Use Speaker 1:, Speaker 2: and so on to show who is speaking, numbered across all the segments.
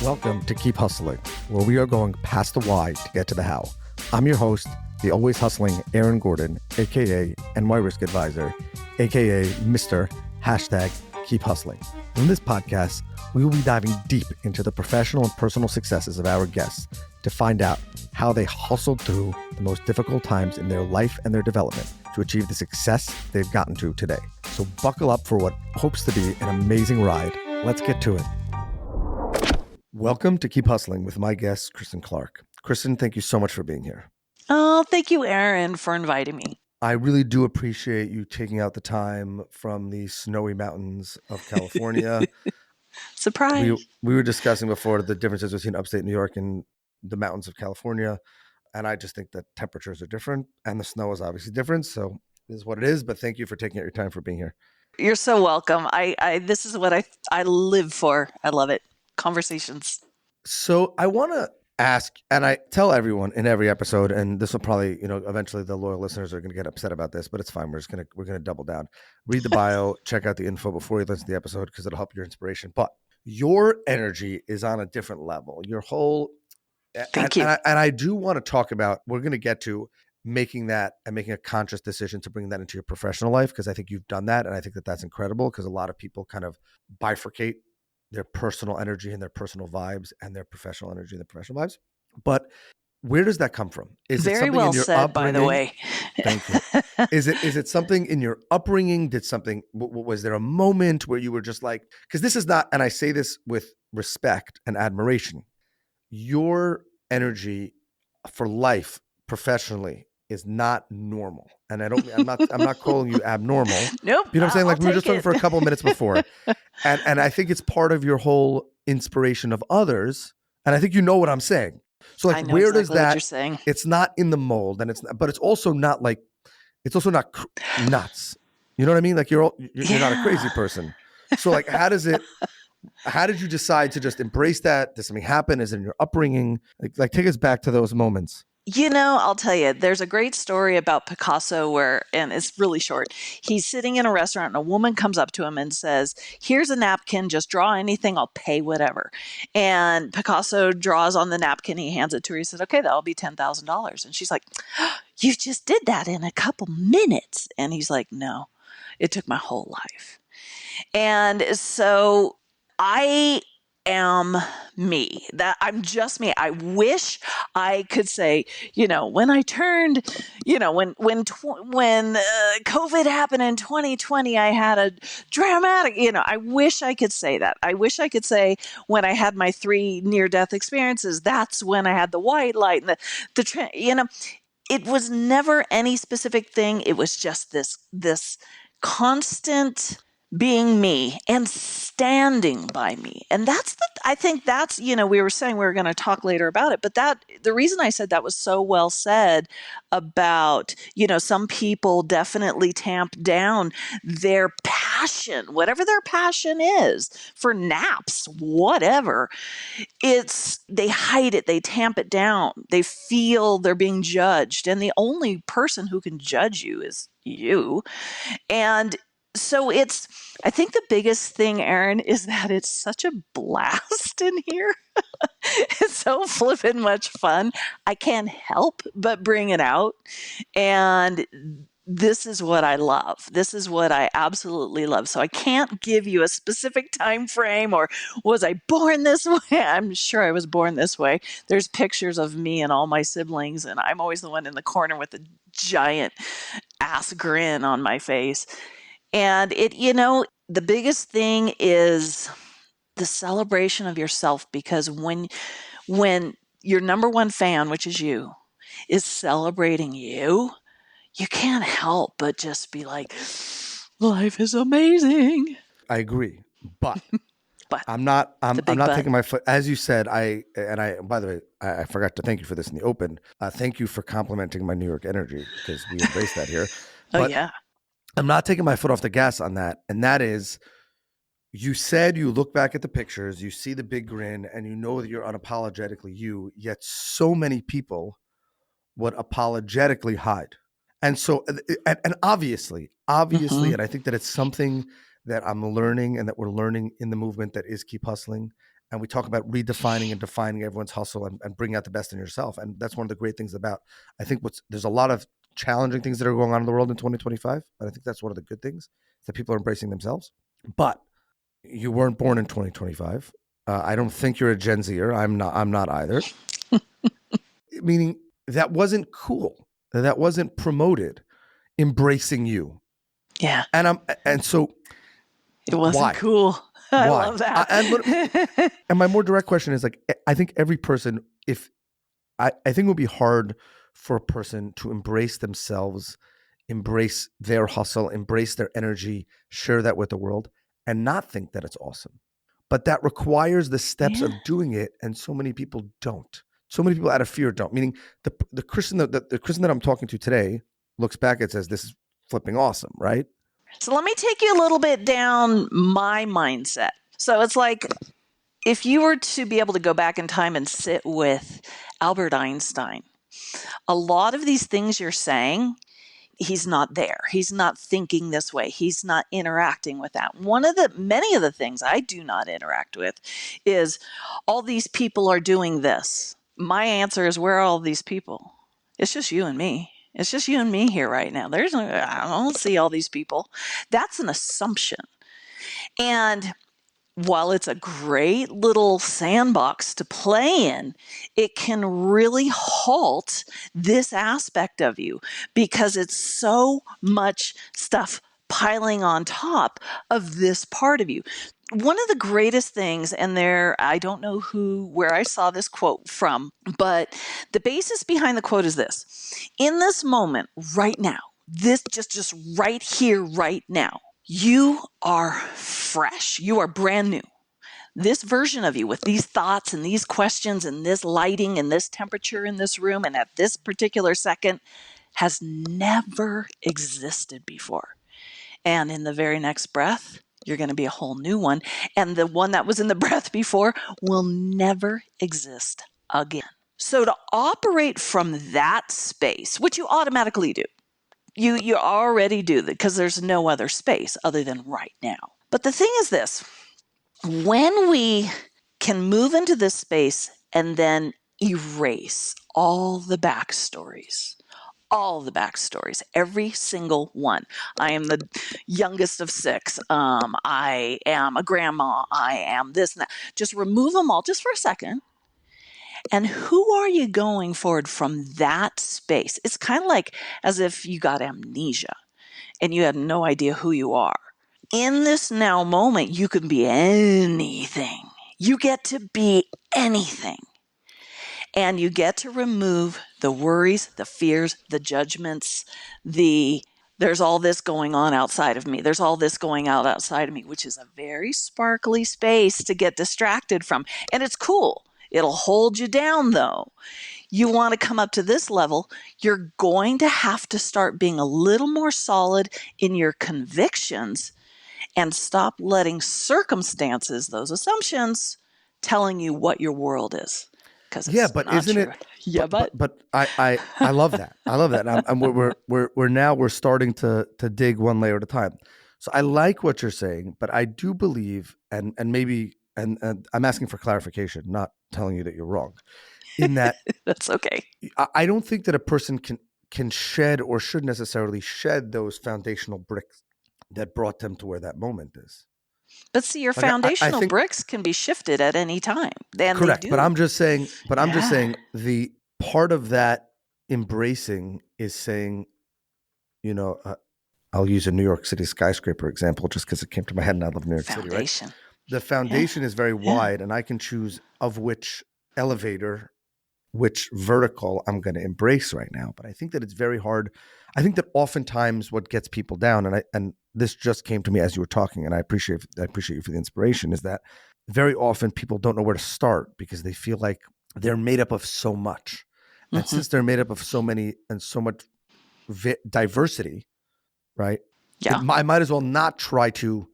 Speaker 1: Welcome to Keep Hustling, where we are going past the why to get to the how. I'm your host, the always hustling Aaron Gordon, aka NY Risk Advisor, aka Mr. Keep Hustling. In this podcast, we will be diving deep into the professional and personal successes of our guests to find out how they hustled through the most difficult times in their life and their development to achieve the success they've gotten to today. So buckle up for what hopes to be an amazing ride. Let's get to it. Welcome to Keep Hustling with my guest, Kristen Clark. Kristen, thank you so much for being here.
Speaker 2: Oh, thank you, Aaron, for inviting me.
Speaker 1: I really do appreciate you taking out the time from the snowy mountains of California.
Speaker 2: Surprise.
Speaker 1: We were discussing before the differences between upstate New York and the mountains of California. And I just think that temperatures are different and the snow is obviously different. So it is what it is. But thank you for taking out your time for being here.
Speaker 2: You're so welcome. This is what I live for. I love it. Conversations.
Speaker 1: So I want to ask, and I tell everyone in every episode, and this will probably, eventually the loyal listeners are going to get upset about this, but it's fine. We're going to double down. Read the bio, check out the info before you listen to the episode because it'll help your inspiration. But your energy is on a different level. Your whole,
Speaker 2: Thank you.
Speaker 1: And I do want to talk about, we're going to get to making that and making a conscious decision to bring that into your professional life, because I think you've done that. And I think that that's incredible because a lot of people kind of bifurcate their personal energy and their personal vibes and their professional energy and their professional vibes. But where does that come from? Is
Speaker 2: Very
Speaker 1: it something
Speaker 2: well
Speaker 1: in your
Speaker 2: said,
Speaker 1: upbringing?
Speaker 2: by the way.
Speaker 1: Thank you. Is it something in your upbringing? Was there a moment where you were just like, because this is not, and I say this with respect and admiration, your energy for life professionally is not normal. And I'm not calling you abnormal.
Speaker 2: Nope.
Speaker 1: You know what I'm saying? Like we were just talking
Speaker 2: it.
Speaker 1: for a couple of minutes before. And I think it's part of your whole inspiration of others. And I think you know what I'm saying. So like, where
Speaker 2: exactly
Speaker 1: does that,
Speaker 2: what you're saying.
Speaker 1: It's not in the mold but it's also not like, it's also not nuts. You know what I mean? Like you're not a crazy person. So like, how did you decide to just embrace that? Did something happen? Is it in your upbringing? Like take us back to those moments.
Speaker 2: I'll tell you, there's a great story about Picasso and it's really short. He's sitting in a restaurant and a woman comes up to him and says, "Here's a napkin, just draw anything, I'll pay whatever." And Picasso draws on the napkin, he hands it to her, he says, "Okay, that'll be $10,000. And she's like, "You just did that in a couple minutes." And he's like, "No, it took my whole life." And so I am me. That I'm just me. I wish I could say, when I turned, when COVID happened in 2020, I had a dramatic, I wish I could say that. I wish I could say when I had my 3 near-death experiences, that's when I had the white light and it was never any specific thing. It was just this constant being me and standing by me. And I think that's, we were saying we were going to talk later about it, but the reason I said that was so well said about, some people definitely tamp down their passion, whatever their passion is for naps, whatever. They hide it, they tamp it down, they feel they're being judged. And the only person who can judge you is you. And so I think the biggest thing, Aaron, is that it's such a blast in here. It's so flippin' much fun. I can't help but bring it out. And this is what I love. This is what I absolutely love. So I can't give you a specific time frame or was I born this way? I'm sure I was born this way. There's pictures of me and all my siblings, and I'm always the one in the corner with a giant ass grin on my face. And the biggest thing is the celebration of yourself, because when your number one fan, which is you, is celebrating you can't help but just be like, life is amazing.
Speaker 1: I agree, but I'm not taking my foot, as you said. By the way, I forgot to thank you for this in the open. Thank you for complimenting my New York energy, because we embrace that here. But
Speaker 2: yeah.
Speaker 1: I'm not taking my foot off the gas on that. And that is, you said you look back at the pictures, you see the big grin, and you know that you're unapologetically you, yet so many people would apologetically hide. And so, and obviously,
Speaker 2: Mm-hmm.
Speaker 1: and I think that it's something that I'm learning and that we're learning in the movement that is Keep Hustling and we talk about redefining and defining everyone's hustle and bringing out the best in yourself. And that's one of the great things about, I think there's a lot of challenging things that are going on in the world in 2025, but I think that's one of the good things, that people are embracing themselves. But you weren't born in 2025. I don't think you're a Gen Zer. I'm not either. Meaning that wasn't cool. That wasn't promoted. Embracing you.
Speaker 2: Yeah.
Speaker 1: And so
Speaker 2: it wasn't
Speaker 1: why?
Speaker 2: Cool. I
Speaker 1: Why?
Speaker 2: love that.
Speaker 1: And my more direct question is, like, I think every person, I think it would be hard for a person to embrace themselves, embrace their hustle, embrace their energy, share that with the world, and not think that it's awesome. But that requires the steps of doing it, and so many people don't. So many people out of fear don't. Meaning the Kristen that I'm talking to today looks back and says, "This is flipping awesome," right?
Speaker 2: So let me take you a little bit down my mindset. So it's like, if you were to be able to go back in time and sit with Albert Einstein, a lot of these things you're saying, he's not there. He's not thinking this way. He's not interacting with that. Many of the things I do not interact with is, all these people are doing this. My answer is, where are all these people? It's just you and me. It's just you and me here right now. I don't see all these people. That's an assumption. And while it's a great little sandbox to play in, it can really halt this aspect of you, because it's so much stuff piling on top of this part of you. One of the greatest things, and I don't know where I saw this quote from, but the basis behind the quote is this: in this moment, right now, this just right here, right now, you are fresh. You are brand new. This version of you, with these thoughts and these questions and this lighting and this temperature in this room and at this particular second, has never existed before. And in the very next breath, you're going to be a whole new one. And the one that was in the breath before will never exist again. So to operate from that space, which you automatically do, you already do that, because there's no other space other than right now. But the thing is this: when we can move into this space and then erase all the backstories, every single one. I am the youngest of 6. I am a grandma. I am this and that. Just remove them all just for a second. And who are you going forward from that space? It's kind of like as if you got amnesia and you had no idea who you are. In this now moment, you can be anything. You get to be anything. And you get to remove the worries, the fears, the judgments, there's all this going on outside of me. There's all this going out outside of me, which is a very sparkly space to get distracted from. And it's cool. It'll hold you down, though. You want to come up to this level, you're going to have to start being a little more solid in your convictions and stop letting circumstances, those assumptions, telling you what your world is. Because it's
Speaker 1: but
Speaker 2: not
Speaker 1: isn't
Speaker 2: true.
Speaker 1: it?
Speaker 2: Yeah,
Speaker 1: but I love that. I love that. And we're starting to dig one layer at a time. So I like what you're saying, but I do believe, and maybe, and I'm asking for clarification, not telling you that you're wrong. In that,
Speaker 2: that's okay.
Speaker 1: I don't think that a person can shed or should necessarily shed those foundational bricks that brought them to where that moment is.
Speaker 2: But see, your foundational bricks can be shifted at any time. And
Speaker 1: correct.
Speaker 2: They do.
Speaker 1: But I'm just saying, the part of that embracing is saying, I'll use a New York City skyscraper example just because it came to my head and I love New York City, right? The foundation is very wide and I can choose of which elevator, which vertical I'm going to embrace right now. But I think that it's very hard. I think that oftentimes what gets people down, and this just came to me as you were talking, and I appreciate you for the inspiration, is that very often people don't know where to start because they feel like they're made up of so much. Mm-hmm. And since they're made up of so many and so much diversity, right?
Speaker 2: Yeah.
Speaker 1: I might as well not try to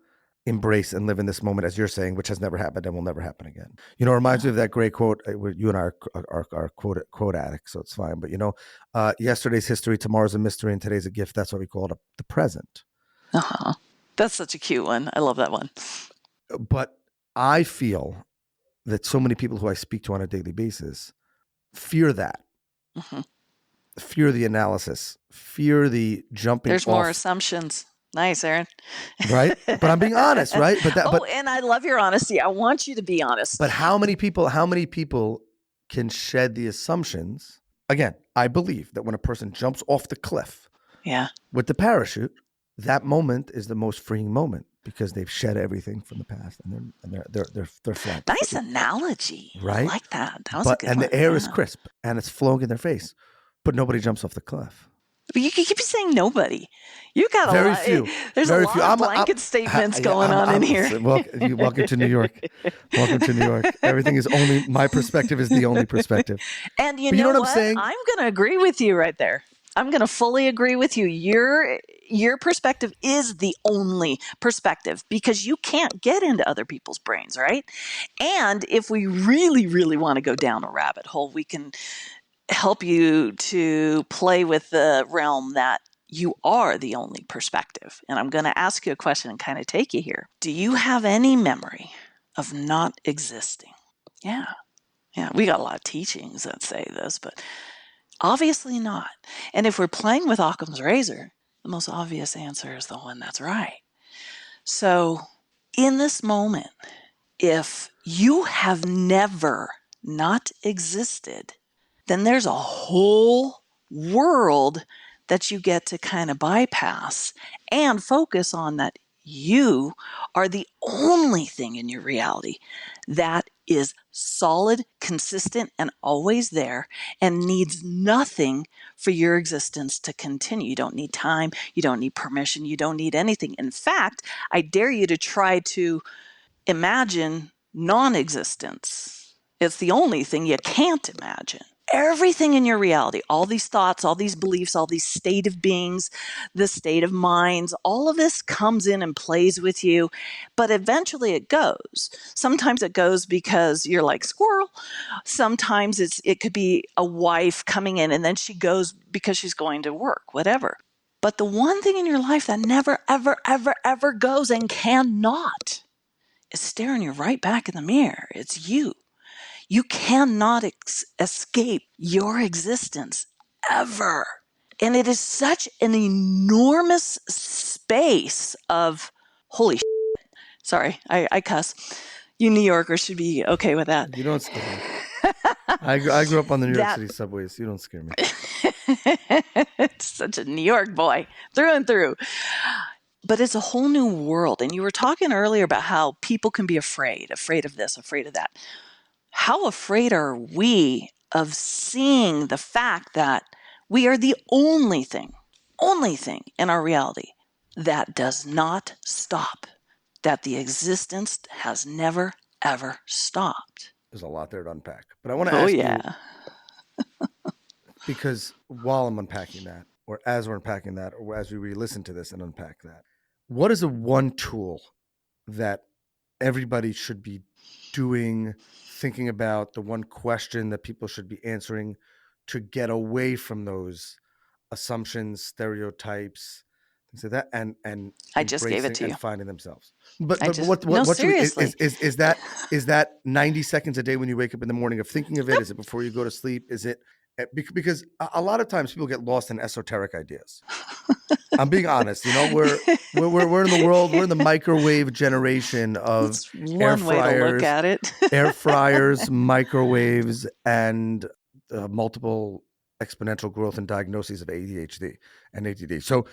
Speaker 1: embrace and live in this moment, as you're saying, which has never happened and will never happen again. It reminds me of that great quote. You and I are quote addicts, so it's fine. But yesterday's history, tomorrow's a mystery, and today's a gift. That's why we call it the present.
Speaker 2: That's such a cute one. I love that one.
Speaker 1: But I feel that so many people who I speak to on a daily basis fear that.
Speaker 2: Mm-hmm.
Speaker 1: Fear the analysis, fear the jumping
Speaker 2: There's
Speaker 1: off.
Speaker 2: more assumptions. Nice, Aaron.
Speaker 1: Right? But I'm being honest, right?
Speaker 2: And I love your honesty. I want you to be honest.
Speaker 1: But how many people can shed the assumptions? Again, I believe that when a person jumps off the cliff with the parachute, that moment is the most freeing moment because they've shed everything from the past and they're flying.
Speaker 2: Nice analogy.
Speaker 1: Right?
Speaker 2: I like that. That was a good one.
Speaker 1: And the air is crisp and it's flowing in their face, but nobody jumps off the cliff.
Speaker 2: But you keep saying nobody. You got
Speaker 1: very
Speaker 2: a lot.
Speaker 1: Few.
Speaker 2: There's
Speaker 1: very
Speaker 2: a lot
Speaker 1: few.
Speaker 2: of blanket statements going on in here.
Speaker 1: Welcome to New York. Welcome to New York. Everything is only my perspective is the only perspective.
Speaker 2: And you know what I'm saying? I'm going to agree with you right there. I'm going to fully agree with you. Your perspective is the only perspective because you can't get into other people's brains, right? And if we really, really want to go down a rabbit hole, we can help you to play with the realm that you are the only perspective. And I'm going to ask you a question and kind of take you here. Do you have any memory of not existing? Yeah. We got a lot of teachings that say this, but obviously not. And if we're playing with Occam's razor, the most obvious answer is the one that's right. So in this moment, if you have never not existed, then there's a whole world that you get to kind of bypass and focus on that you are the only thing in your reality that is solid, consistent, and always there and needs nothing for your existence to continue. You don't need time. You don't need permission. You don't need anything. In fact, I dare you to try to imagine non-existence. It's the only thing you can't imagine. Everything in your reality, all these thoughts, all these beliefs, all these state of beings, the state of minds, all of this comes in and plays with you, but eventually it goes. Sometimes it goes because you're like squirrel. Sometimes it could be a wife coming in and then she goes because she's going to work, whatever. But the one thing in your life that never, ever, ever, ever goes and cannot is staring you right back in the mirror. It's you. You cannot escape your existence ever. And it is such an enormous space of holy shit. Sorry, I cuss. You New Yorkers should be okay with that.
Speaker 1: You don't scare me. I grew up on the New York City subways. You don't scare me.
Speaker 2: It's such a New York boy through and through. But it's a whole new world. And you were talking earlier about how people can be afraid of this, afraid of that. How afraid are we of seeing the fact that we are the only thing in our reality that does not stop, that the existence has never, ever stopped?
Speaker 1: There's a lot there to unpack. But I want to ask
Speaker 2: you,
Speaker 1: because while I'm unpacking that, or as we're unpacking that, or as we re-listen to this and unpack that, what is the one tool that everybody should be doing, thinking about, the one question that people should be answering to get away from those assumptions, stereotypes, things like that, and
Speaker 2: I just gave it to you,
Speaker 1: and finding themselves. But
Speaker 2: seriously,
Speaker 1: is that 90 seconds a day when you wake up in the morning of thinking of it? Is it before you go to sleep? Is it because a lot of times people get lost in esoteric ideas. I'm being honest. You know, we're in the world. We're in the microwave generation of air fryers,
Speaker 2: way to look at it.
Speaker 1: air fryers, microwaves, and multiple exponential growth and diagnoses of ADHD and ADD. So,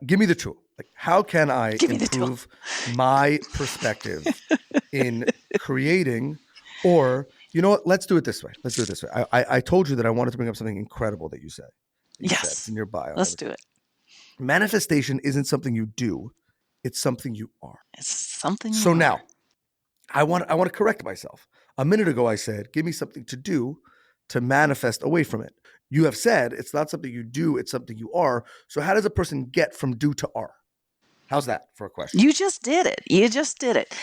Speaker 1: give me the tool. Like, how can I improve my perspective in creating? Or, you know what? Let's do it this way. I told you that I wanted to bring up something incredible that you said.
Speaker 2: Yes.
Speaker 1: It's in your bio.
Speaker 2: Let's do it.
Speaker 1: Manifestation isn't something you do. It's something you are.
Speaker 2: It's something you
Speaker 1: So
Speaker 2: are.
Speaker 1: now, I want to correct myself. A minute ago, I said, give me something to do to manifest away from it. You have said it's not something you do, it's something you are. So how does a person get from do to are? How's that for a question?
Speaker 2: You just did it.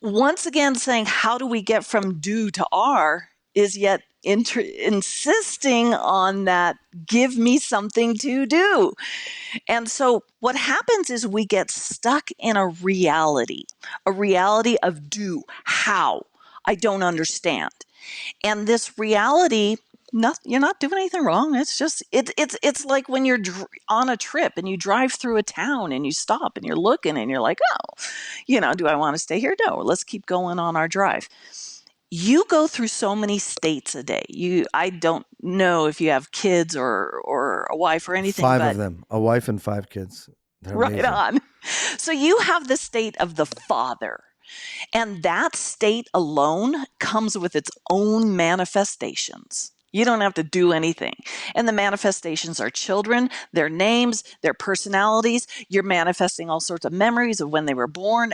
Speaker 2: Once again, saying how do we get from do to are is yet insisting on that give me something to do. And so what happens is we get stuck in a reality of do, how. I don't understand. And this reality, you're not doing anything wrong. It's just, it's like when you're on a trip and you drive through a town and you stop and you're looking and you're like, oh, do I want to stay here? No, let's keep going on our drive. You go through so many states a day. I don't know if you have kids or a wife or anything.
Speaker 1: 5 of them, a wife and 5 kids. They're
Speaker 2: right
Speaker 1: amazing.
Speaker 2: on. So you have the state of the father. And that state alone comes with its own manifestations. You don't have to do anything. And the manifestations are children, their names, their personalities. You're manifesting all sorts of memories of when they were born,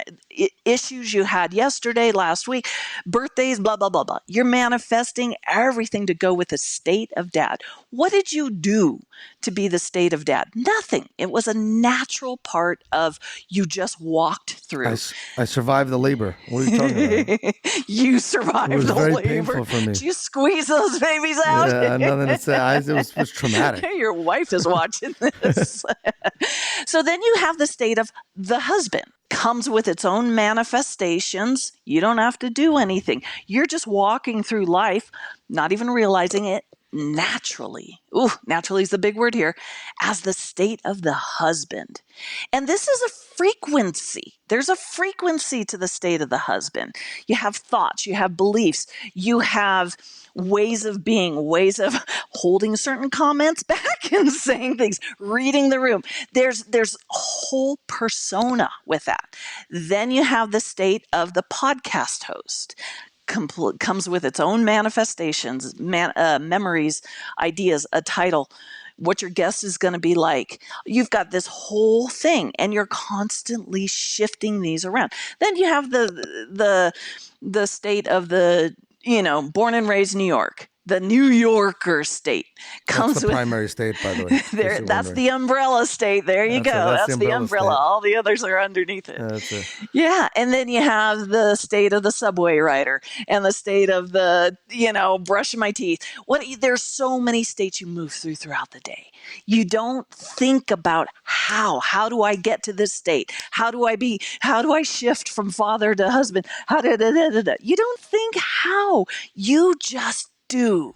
Speaker 2: issues you had yesterday, last week, birthdays, blah, blah, blah, blah. You're manifesting everything to go with the state of dad. What did you do to be the state of dad? Nothing. It was a natural part of you just walked through.
Speaker 1: I survived the labor. What are you talking about?
Speaker 2: You survived the labor.
Speaker 1: It was very painful for me.
Speaker 2: Did you squeeze those babies out?
Speaker 1: Yeah, nothing to say. It was traumatic.
Speaker 2: Your wife is watching this. So then you have the state of the husband. Comes with its own manifestations. You don't have to do anything. You're just walking through life, not even realizing it, naturally. Ooh, naturally is the big word here, as the state of the husband. And this is a frequency. There's a frequency to the state of the husband. You have thoughts, you have beliefs, you have ways of being, ways of holding certain comments back and saying things, reading the room. There's a whole persona with that. Then you have the state of the podcast host. Comes with its own manifestations, memories, ideas, a title, what your guest is going to be like. You've got this whole thing, and you're constantly shifting these around. Then you have the state of the born and raised New York. The New Yorker state comes
Speaker 1: that's the
Speaker 2: with
Speaker 1: primary state, by the way.
Speaker 2: that's the umbrella state. There you go. That's the umbrella. All the others are underneath it.
Speaker 1: That's it.
Speaker 2: Yeah. And then you have the state of the subway rider and the state of the, brushing my teeth. There's so many states you move throughout the day. You don't think about how do I get to this state? How do I shift from father to husband? You don't think how. You just do.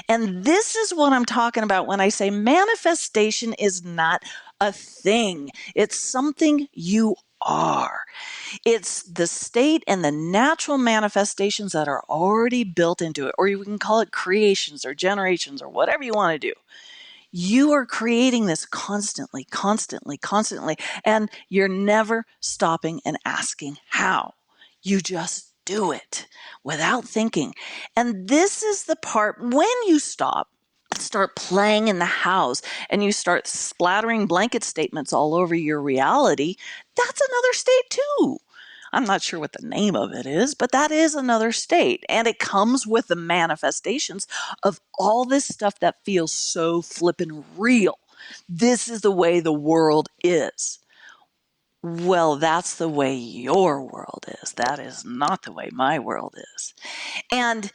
Speaker 2: And this is what I'm talking about when I say manifestation is not a thing. It's something you are. It's the state and the natural manifestations that are already built into it, or you can call it creations or generations or whatever you want to do. You are creating this constantly, and you're never stopping and asking how. You just do it without thinking. And this is the part when you start playing in the house and you start splattering blanket statements all over your reality, that's another state too. I'm not sure what the name of it is, but that is another state. And it comes with the manifestations of all this stuff that feels so flippin' real. This is the way the world is. Well, that's the way your world is. That is not the way my world is. And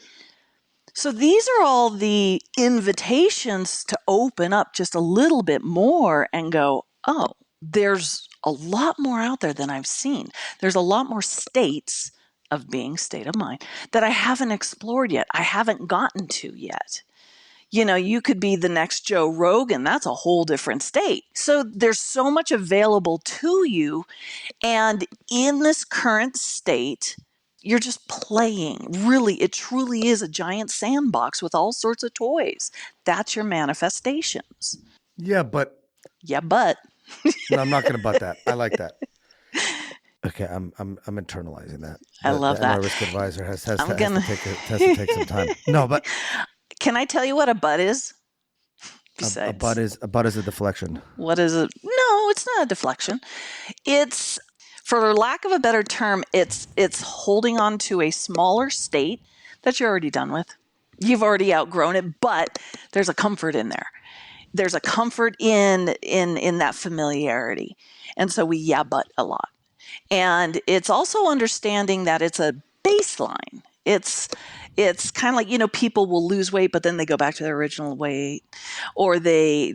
Speaker 2: so these are all the invitations to open up just a little bit more and go, oh, there's a lot more out there than I've seen. There's a lot more states of being, state of mind, that I haven't explored yet. I haven't gotten to yet. You could be the next Joe Rogan. That's a whole different state. So there's so much available to you. And in this current state, you're just playing. Really, it truly is a giant sandbox with all sorts of toys. That's your manifestations.
Speaker 1: Yeah, but.
Speaker 2: No,
Speaker 1: I'm not going to butt that. I like that. Okay, I'm internalizing that.
Speaker 2: I love that.
Speaker 1: My risk advisor has to take some time. No, but.
Speaker 2: Can I tell you what a butt is?
Speaker 1: A butt is a deflection.
Speaker 2: What is it? No, it's not a deflection. It's, for lack of a better term, it's holding on to a smaller state that you're already done with. You've already outgrown it, but there's a comfort in there. There's a comfort in that familiarity. And so we but a lot. And it's also understanding that it's a baseline. It's It's kind of like, people will lose weight, but then they go back to their original weight, or they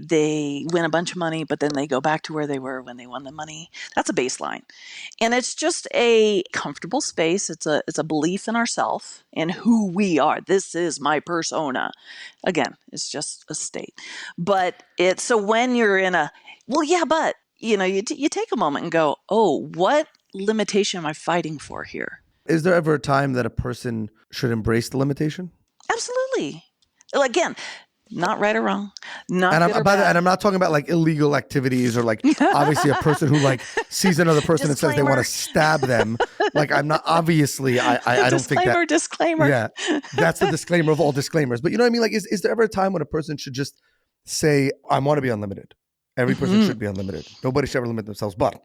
Speaker 2: win a bunch of money, but then they go back to where they were when they won the money. That's a baseline. And it's just a comfortable space. It's a belief in ourself and who we are. This is my persona. Again, it's just a state. But so when you're in well, yeah, but, you take a moment and go, oh, what limitation am I fighting for here?
Speaker 1: Is there ever a time that a person should embrace the limitation?
Speaker 2: Absolutely. Again, not right or wrong, not
Speaker 1: And
Speaker 2: good or bad.
Speaker 1: and I'm not talking about like illegal activities or like obviously a person who like sees another person and says they want to stab them. Like I'm not obviously I don't think that
Speaker 2: disclaimer.
Speaker 1: Yeah, that's the disclaimer of all disclaimers. But you know what I mean? Like is there ever a time when a person should just say I want to be unlimited? Every person should be unlimited. Nobody should ever limit themselves. But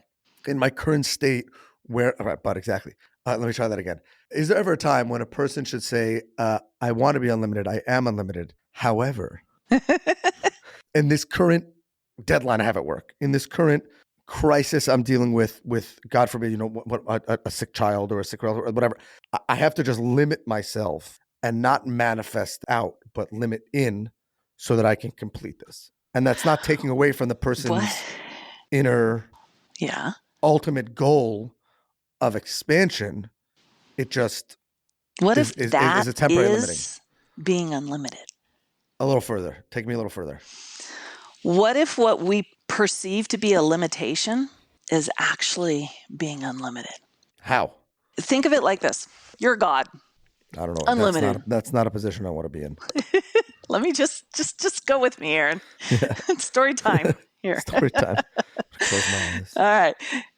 Speaker 1: in my current state, but exactly. Let me try that again. Is there ever a time when a person should say, I want to be unlimited, I am unlimited. However, in this current deadline I have at work, in this current crisis I'm dealing with God forbid, a sick child or a sick relative or whatever, I have to just limit myself and not manifest out, but limit in so that I can complete this. And that's not taking away from the person's inner ultimate goal of expansion. It just is a temporary limiting.
Speaker 2: Being unlimited?
Speaker 1: A little further. Take me a little further.
Speaker 2: What if what we perceive to be a limitation is actually being unlimited?
Speaker 1: How?
Speaker 2: Think of it like this. You're God.
Speaker 1: I don't know.
Speaker 2: Unlimited.
Speaker 1: That's not a position I want to be in.
Speaker 2: Let me just go with me, Aaron. Yeah. Story time here.
Speaker 1: Story time. Close my eyes.
Speaker 2: All right.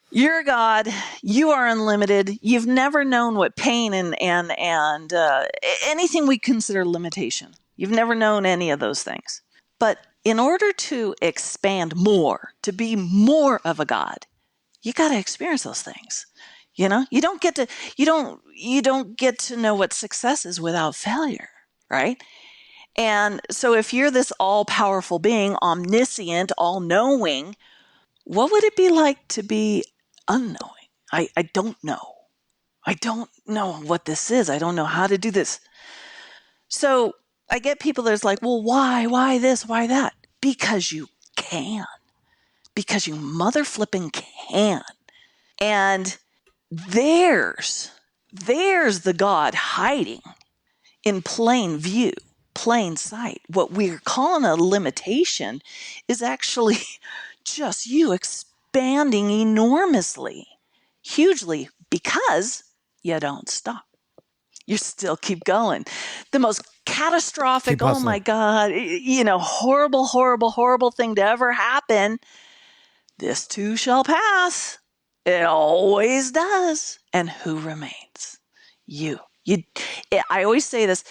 Speaker 2: You're God. You are unlimited. You've never known what pain and anything we consider limitation. You've never known any of those things. But in order to expand more, to be more of a God, you got to experience those things. You don't get to know what success is without failure, right? And so if you're this all-powerful being, omniscient, all-knowing, what would it be like to be unknowing? I don't know. I don't know what this is. I don't know how to do this. So I get people that's like, well, why this, why that? Because you can. Because you mother flipping can. And there's the God hiding in plain view, plain sight. What we're calling a limitation is actually just you expanding enormously, hugely, because you don't stop. You still keep going. The most catastrophic, oh my God, horrible, horrible, horrible thing to ever happen. This too shall pass. It always does. And who remains? You. I always say this,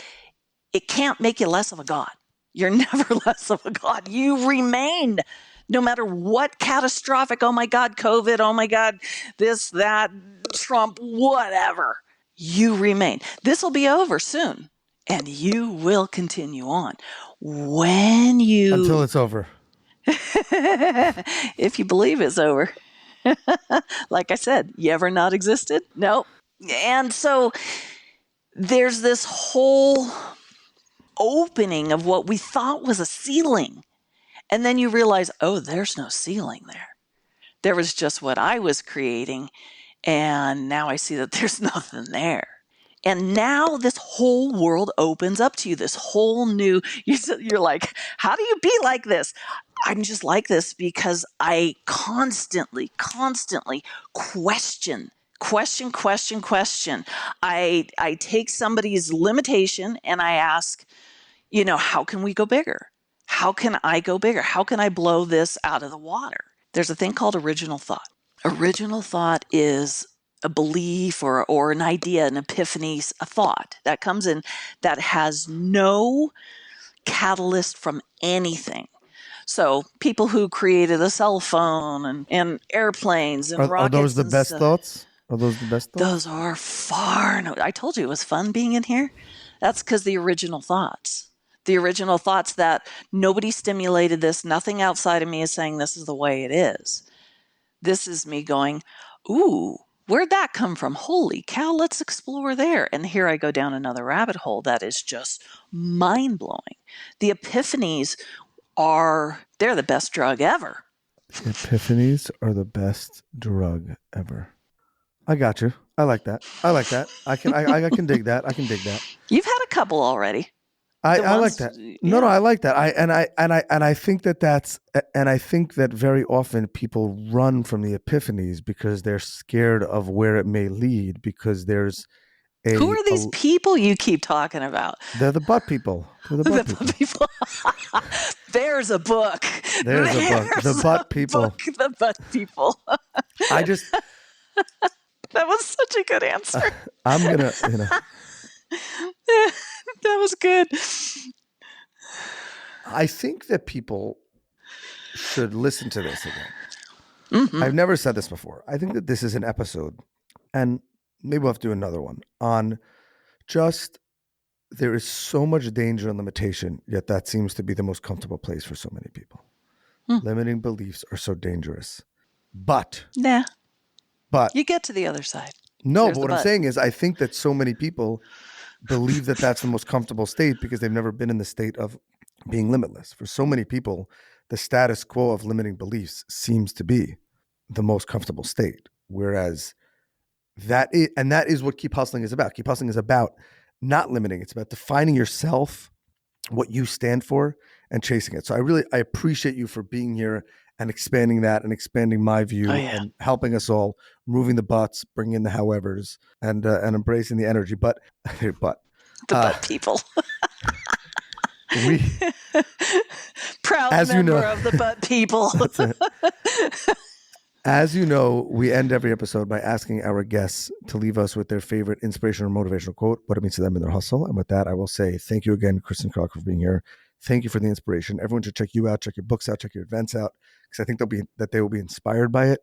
Speaker 2: it can't make you less of a God. You're never less of a God. You remain. No matter what catastrophic, oh my God, COVID, oh my God, this, that, Trump, whatever, you remain. This will be over soon, and you will continue on.
Speaker 1: Until it's over.
Speaker 2: If you believe it's over. Like I said, you ever not existed? Nope. And so there's this whole opening of what we thought was a ceiling. And then you realize, oh, there's no ceiling there. There was just what I was creating. And now I see that there's nothing there. And now this whole world opens up to you, this whole new, you're like, how do you be like this? I'm just like this because I constantly question. I take somebody's limitation and I ask, how can we go bigger? How can I go bigger? How can I blow this out of the water? There's a thing called original thought. Original thought is a belief or an idea, an epiphany, a thought that comes in that has no catalyst from anything. So people who created a cell phone and airplanes and rockets.
Speaker 1: Are those the best thoughts? Are those the best thoughts?
Speaker 2: Those are far. No, I told you it was fun being in here. That's because the original thoughts that nobody stimulated this. Nothing outside of me is saying this is the way it is. This is me going, ooh, Where'd that come from? Holy cow, let's explore there. And here I go down another rabbit hole that is just mind-blowing. The epiphanies they're the best drug ever.
Speaker 1: Epiphanies are the best drug ever. I got you. I like that. I can dig that. I can dig that.
Speaker 2: You've had a couple already.
Speaker 1: I like that. No, I like that. I think I think that very often people run from the epiphanies because they're scared of where it may lead, because there's
Speaker 2: who are these people you keep talking about?
Speaker 1: They're the butt people. They're the butt people.
Speaker 2: There's a book.
Speaker 1: There's a book. The butt people.
Speaker 2: The butt people. That was such a good answer.
Speaker 1: I'm gonna,
Speaker 2: that was good.
Speaker 1: I think that people should listen to this again. Mm-hmm. I've never said this before. I think that this is an episode, and maybe we'll have to do another one, on just there is so much danger and limitation, yet that seems to be the most comfortable place for so many people. Limiting beliefs are so dangerous. But you get to the other side. No, but what I'm saying is I think that so many people believe that that's the most comfortable state because they've never been in the state of being limitless. For so many people, the status quo of limiting beliefs seems to be the most comfortable state. Whereas that is what Keep Hustling is about. Keep Hustling is about not limiting. It's about defining yourself, what you stand for, and chasing it. So I appreciate you for being here and expanding that and expanding my view and helping us all, moving the butts, bringing in the howevers, and embracing the energy. But the
Speaker 2: butt people.
Speaker 1: We
Speaker 2: proud member of the butt people.
Speaker 1: That's it. As you know, we end every episode by asking our guests to leave us with their favorite inspirational or motivational quote, what it means to them in their hustle. And with that, I will say thank you again, Kristen Clark, for being here. Thank you for the inspiration. Everyone should check you out, check your books out, check your events out, because I think they will be inspired by it.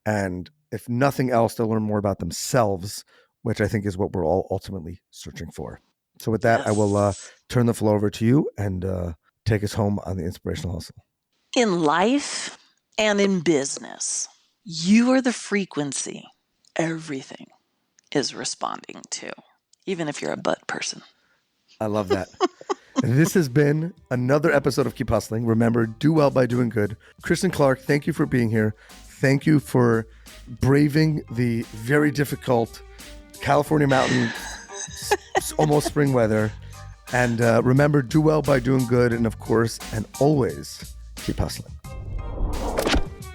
Speaker 1: And if nothing else, they'll learn more about themselves, which I think is what we're all ultimately searching for. So with that, I will turn the floor over to you and take us home on the inspirational hustle.
Speaker 2: In life and in business, you are the frequency everything is responding to, even if you're a butt person.
Speaker 1: I love that. This has been another episode of Keep Hustling. Remember, do well by doing good. Kristen Clark, thank you for being here. Thank you for braving the very difficult California mountain, almost spring weather. And remember, do well by doing good. And of course, and always keep hustling.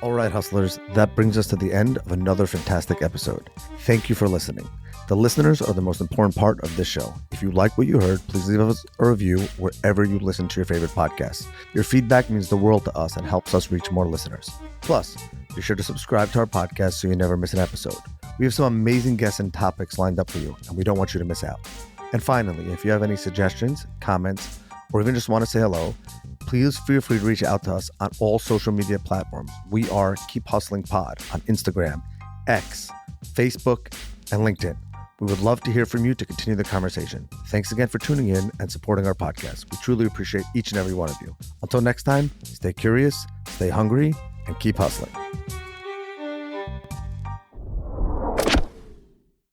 Speaker 1: All right, hustlers, that brings us to the end of another fantastic episode. Thank you for listening. The listeners are the most important part of this show. If you like what you heard, please leave us a review wherever you listen to your favorite podcasts. Your feedback means the world to us and helps us reach more listeners. Plus, be sure to subscribe to our podcast so you never miss an episode. We have some amazing guests and topics lined up for you, and we don't want you to miss out. And finally, if you have any suggestions, comments, or even just want to say hello, please feel free to reach out to us on all social media platforms. We are Keep Hustling Pod on Instagram, X, Facebook, and LinkedIn. We would love to hear from you to continue the conversation. Thanks again for tuning in and supporting our podcast. We truly appreciate each and every one of you. Until next time, stay curious, stay hungry, and keep hustling.